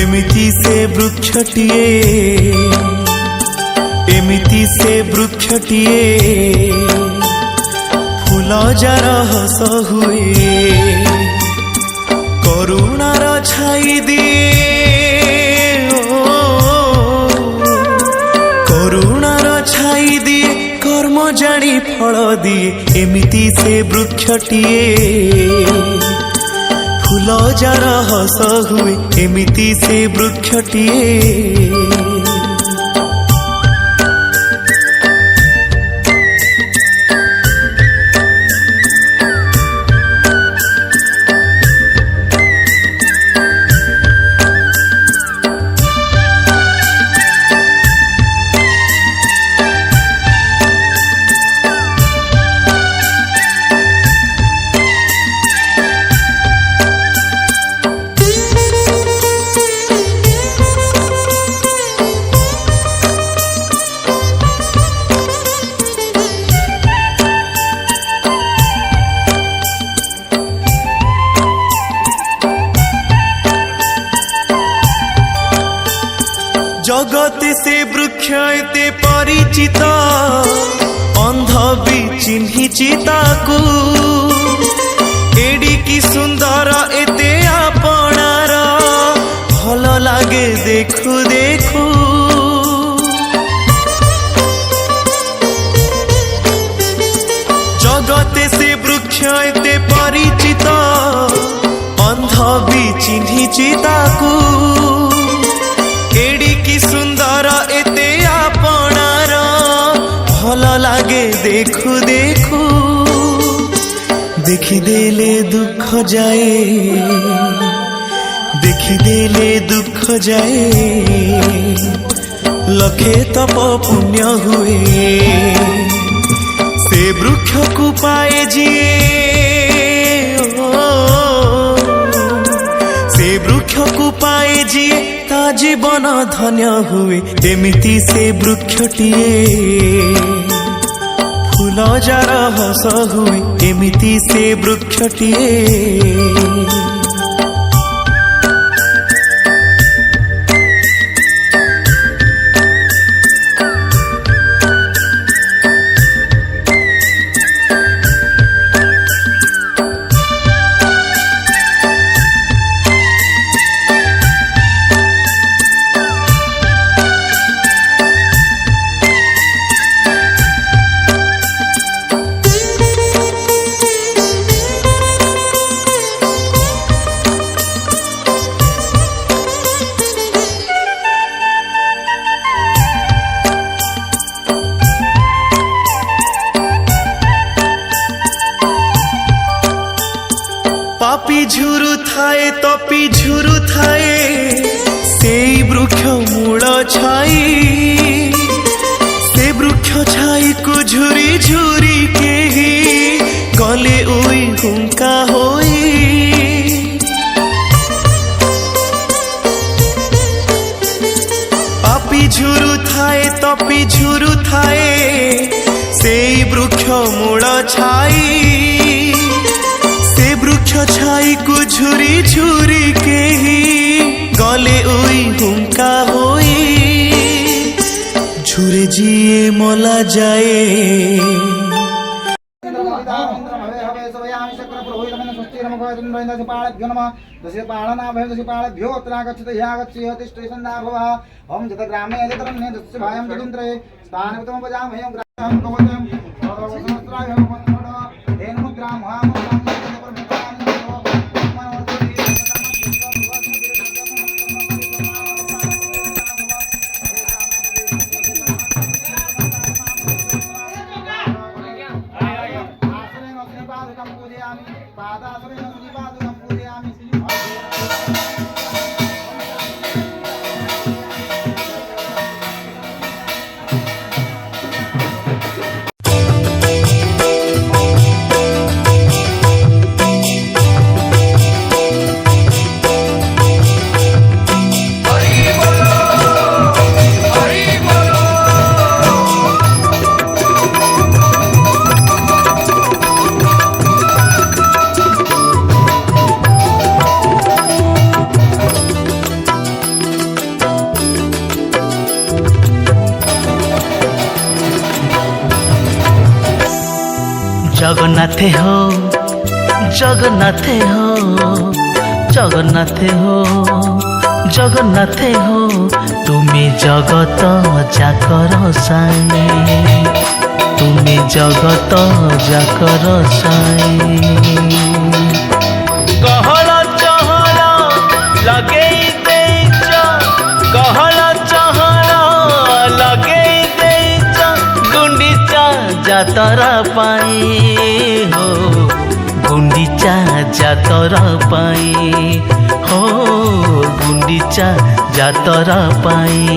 एमिति से वृक्षटिए एमिति से वृक्षटिए फूल जार हस हुए करुणार छाई दिए करुणार छाई दिए कर्म जानी फल दिए एमिति से वृक्षटिए फूल जार हस हुए एमिति से वृक्षटिए जगत से वृक्ष एते परिचित अंध भी चिन्हिछि ताकू एडिकी सुंदर एते आपणार भल लागे देखु देखु जगत से वृक्ष एते परिचित अंध भी चिन्हिछि ताकू एडिकी सुंदर एते आपणार भल लागे देखु देखु देखिदेले दुख जाए देखिदेले दुख जाए लखे तप पुण्य हुए से वृक्ष को पाए जिए से वृक्ष को पाए जिए ता जीवन धन्य हुए एमिति से वृक्षटिए फूल जार हस हुए एमिति से वृक्षटिए पापी झुरु थाए तपी झुरु थाए से वृक्ष मूल छाई से वृक्ष छाई को झुरी झुरी के गले ओई हुंका होई पापी झुरु थाए तपी झुरु थाए से वृक्ष मूल छाई वृक्ष छाई को झुरी झुरी के गले ओई हुंका होई झुरे जिए मला जाए जगन्नाथ हो जगन्नाथ हो जगन्नाथ हो जगन्नाथ हो तुमे जगत जाकर साई तुमे जगत जाकर साई कहल चहल लगे देच कहल चहल लगे देच गुंडीचा जातरा पाई हो गुंडीचा जातरा पाई हो गुंडीचा जातरा पाई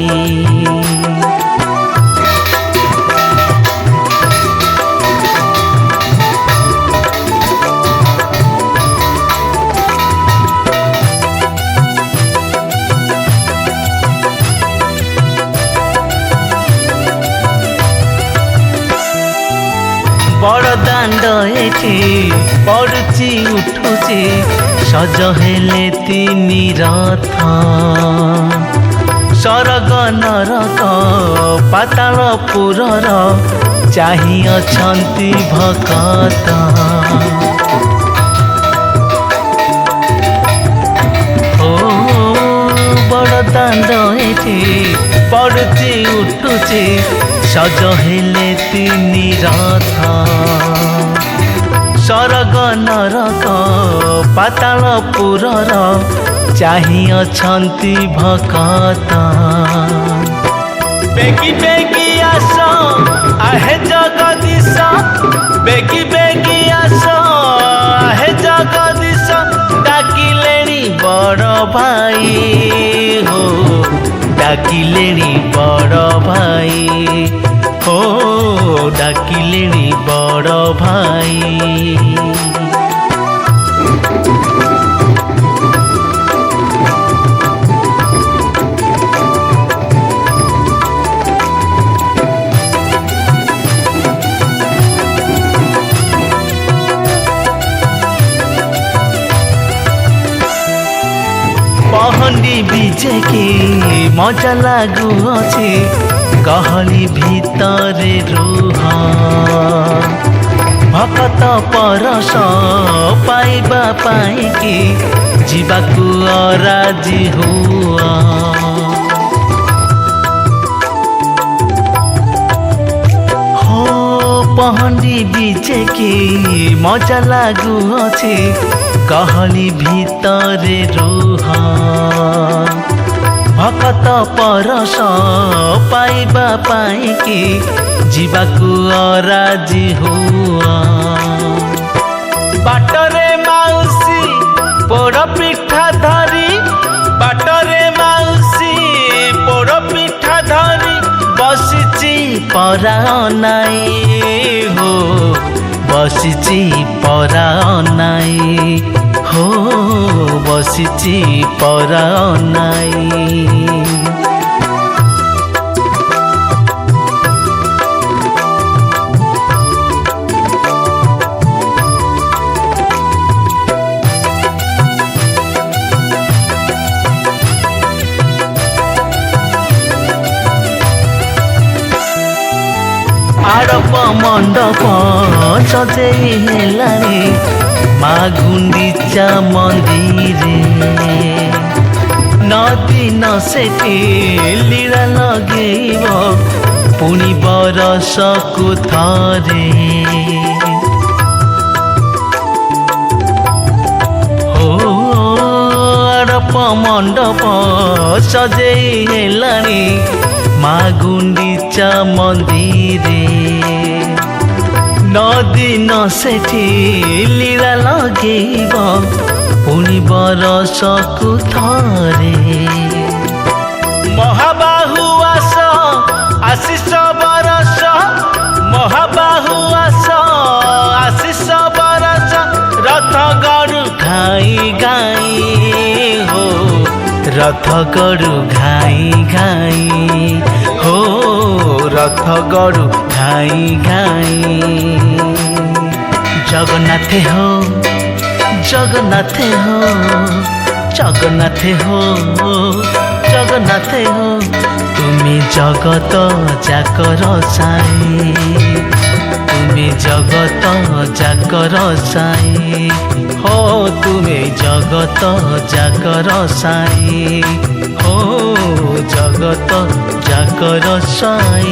बड़ दाण्ड एठी पड़ुची उठुची सज हेले तिनी रथ सरग नरक पाताल पुरर चाहि अछंती भकत ओ बड़ दाण्ड एठी पड़ुची उठुची सज हेले तिनी रथ सरग नरक पाताल पुरर चाहि अछंती भकत बेगी बेगी आस आहे जगदीश बेगी बेगी आस आहे जगदीश डाकिलेनी बड़ भाई हो डाकिलेनी बड़ भाई हो डाकिलेनी बड़ भाई पहंडी बीजे की मजा लागू अच्छी गहली भितरे रुह भकत परस पाइबा पाइकी जीवाकू अराजी हुआ हो पहंडी बीजे की मजा लागू अच्छी गहली भितरे रुह भकत परस पाइबा पाइकी जीवाकू अराजी हुआ बाटरे माउसी पोड़ पिठा धरी बाटरे माउसी पोड़ पिठा धरी बसिची परा नाई हो बसिची परा नाई हो बसिची परा नाई आड़प मंडप सजेई हेलानी मा गुंडीचा मंदिरे नदी न सेठी लीला लगेब पुणी बरसकु थरे हो आड़प मंडप सजेई हेलानी मा गुंडीचा मंदिरे नदी न सेठी लीला लगेब पुणी बरसकु थरे महाबाहु आस आशीष बरस महाबाहु आस आशीष बरस रथ गरु घाई घाई हो रथ गरु घाई घाई हो रथ गरु घाई घाई जगन्नाथ हो जगन्नाथ हो जगन्नाथ हो जगन्नाथ हो तुमे जगत जाकर साई তুমি জগত যাকর সাই, হো তুমি জগত যাকর সাই, হো জগত যাকর সাই।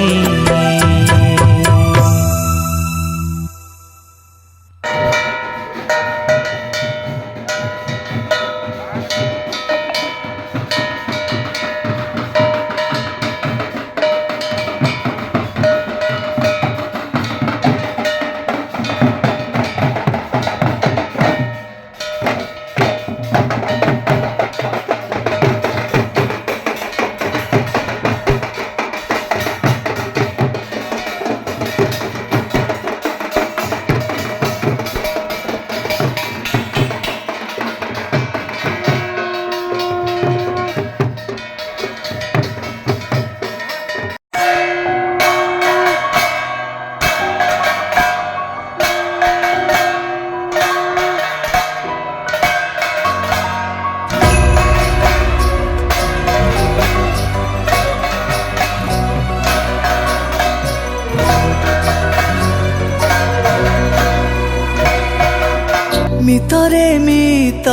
মিতরে মিত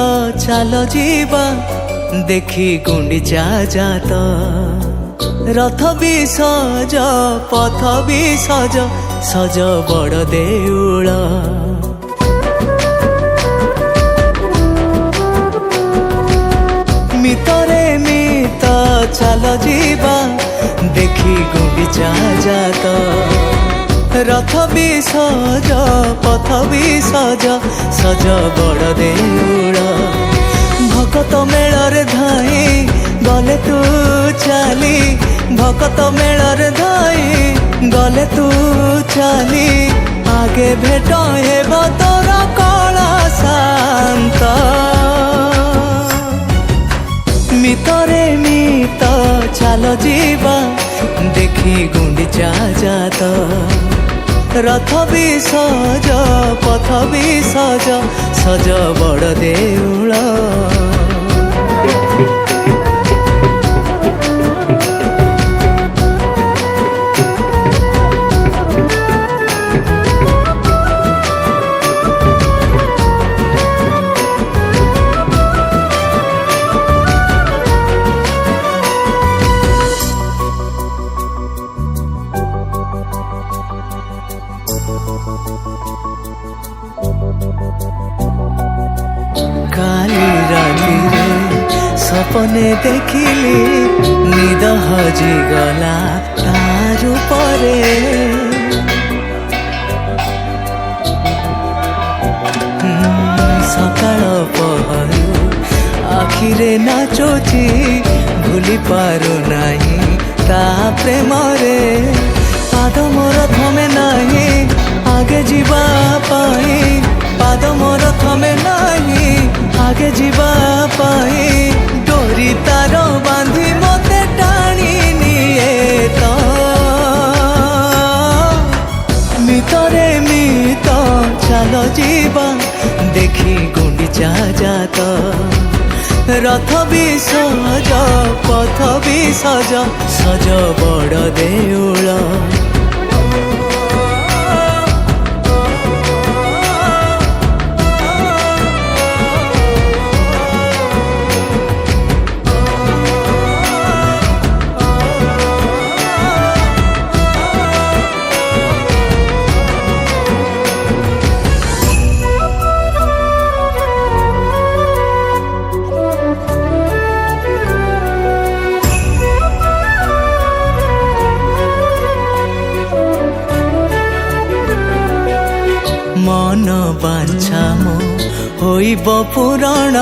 চাল ଯିବା দেখি গুଣ୍ଡିଚା যাত, রথ বি সজ পথ বি সজ, সজ বড় দেউଳ। মিতরে মিত চাল ଯିବା দেখি গুଣ୍ଡিচা যাত, রথ বি সজ পথ বি সজ, সজ বড় দেউଳ। ভকত মেଳରେ ধাଇ গলে তু চালি, ভকত মেଳରେ ধাই গলে তু চালি, আগে ভেট ହେବ তোর কଳା শান্ত। মিতরে মিত চাল ଯିବା দেখি গুଣ୍ଡিচা যাত, রথ বি সজ পথ বি সজ, সজ বড় দেউଳ। কালি রাতিরে সপনে দেখিলি, নিদ হজিগলা তার উপরে। সকাଳ ପହରୁ ଆଖିରେ ନାଚୁଛି, ଭୁଲି ପାରୁନାହିଁ ତା ପ୍ରେମରେ। ପାଦ ମୋର ଥମେ ନାହିଁ ଆଗେ ଯିବା ପାଇଁ, ପାଦ ମୋର ଥମେ ନାହିଁ ଆଗେ ଯିବା ପାଇଁ। ଡୋରି ତାର ବାନ୍ଧି ମୋତେ ଟାଣି ନିଏ ତ, ମିତରେ ମିତ ଚାଲ ଯିବା ଦେଖି ଗୁଣ୍ଡିଚା ଯାତ, রথ বি সজ পথ বি সজ, সজ বড় দেউଳ। মন বাঞ্ছা মো হইব পুରଣ।